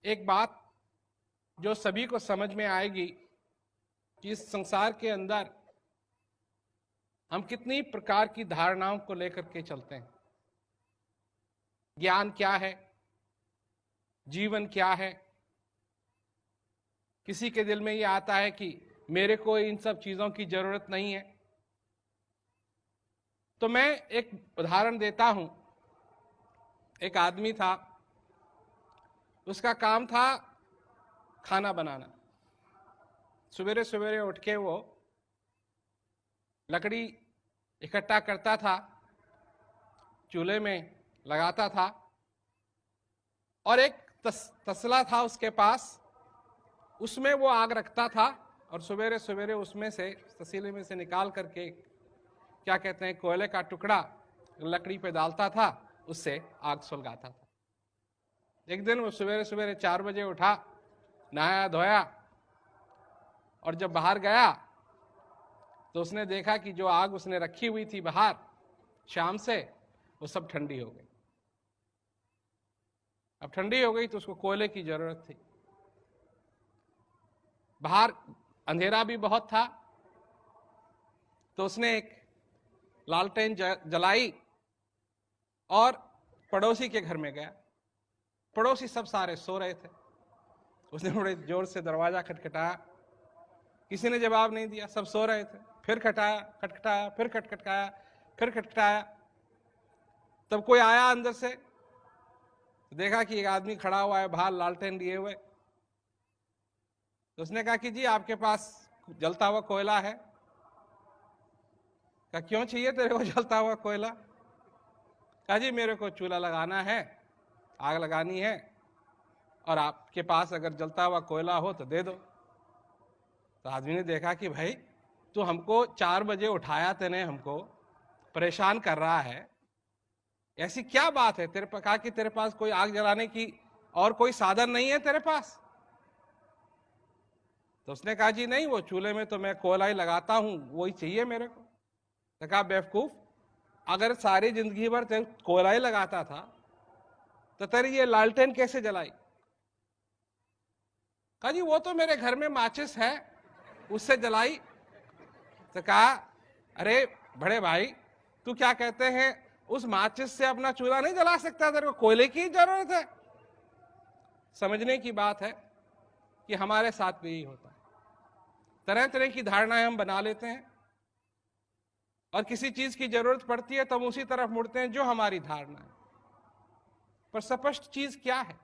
एक बात जो सभी को समझ में आएगी कि इस संसार के अंदर हम कितनी प्रकार की धारणाओं को लेकर के चलते हैं। ज्ञान क्या है, जीवन क्या है। किसी के दिल में ये आता है कि मेरे को इन सब चीजों की जरूरत नहीं है। तो मैं एक उदाहरण देता हूं। एक आदमी था, उसका काम था खाना बनाना। सवेरे सवेरे उठ के वो लकड़ी इकट्ठा करता था, चूल्हे में लगाता था, और एक तसला था उसके पास, उसमें वो आग रखता था और सवेरे सवेरे उसमें से, तसीले में से निकाल करके क्या कहते हैं, कोयले का टुकड़ा लकड़ी पे डालता था, उससे आग सुलगाता था। एक दिन वो सवेरे सवेरे 4 बजे उठा, नहाया धोया, और जब बाहर गया तो उसने देखा कि जो आग उसने रखी हुई थी बाहर शाम से, वो सब ठंडी हो गई। अब ठंडी हो गई तो उसको कोयले की जरूरत थी। बाहर अंधेरा भी बहुत था, तो उसने एक लालटेन जलाई और पड़ोसी के घर में गया। पड़ोसी सब सारे सो रहे थे। उसने बड़े जोर से दरवाजा खटखटाया, किसी ने जवाब नहीं दिया, सब सो रहे थे। फिर खटखटाया, फिर खटखटाया, फिर खटखटाया। तब कोई आया अंदर से, देखा कि एक आदमी खड़ा हुआ है बाहर लालटेन लिए हुए। तो उसने कहा कि जी आपके पास जलता हुआ कोयला है? कहा क्यों चाहिए तेरे को जलता हुआ कोयला? कहा जी मेरे को चूल्हा लगाना है, आग लगानी है, और आपके पास अगर जलता हुआ कोयला हो तो दे दो। तो आदमी ने देखा कि भाई तू हमको 4 बजे उठाया, तेने हमको परेशान कर रहा है, ऐसी क्या बात है तेरे पास? कहा कि तेरे पास कोई आग जलाने की और कोई साधन नहीं है तेरे पास? तो उसने कहा जी नहीं, वो चूल्हे में तो मैं कोयला ही लगाता हूं, वही चाहिए मेरे को। तो कहा बेवकूफ, अगर सारी जिंदगी भर तेरे कोयला ही लगाता था तो तेरी ये लालटेन कैसे जलाई? कहा जी वो तो मेरे घर में माचिस है, उससे जलाई। तो कहा अरे बड़े भाई, तू क्या कहते हैं, उस माचिस से अपना चूल्हा नहीं जला सकता? तेरे को कोयले की जरूरत है? समझने की बात है कि हमारे साथ भी यही होता है। तरह तरह की धारणाएं हम बना लेते हैं, और किसी चीज की जरूरत पड़ती है तो हम उसी तरफ मुड़ते हैं जो हमारी धारणा है। पर स्पष्ट चीज क्या है?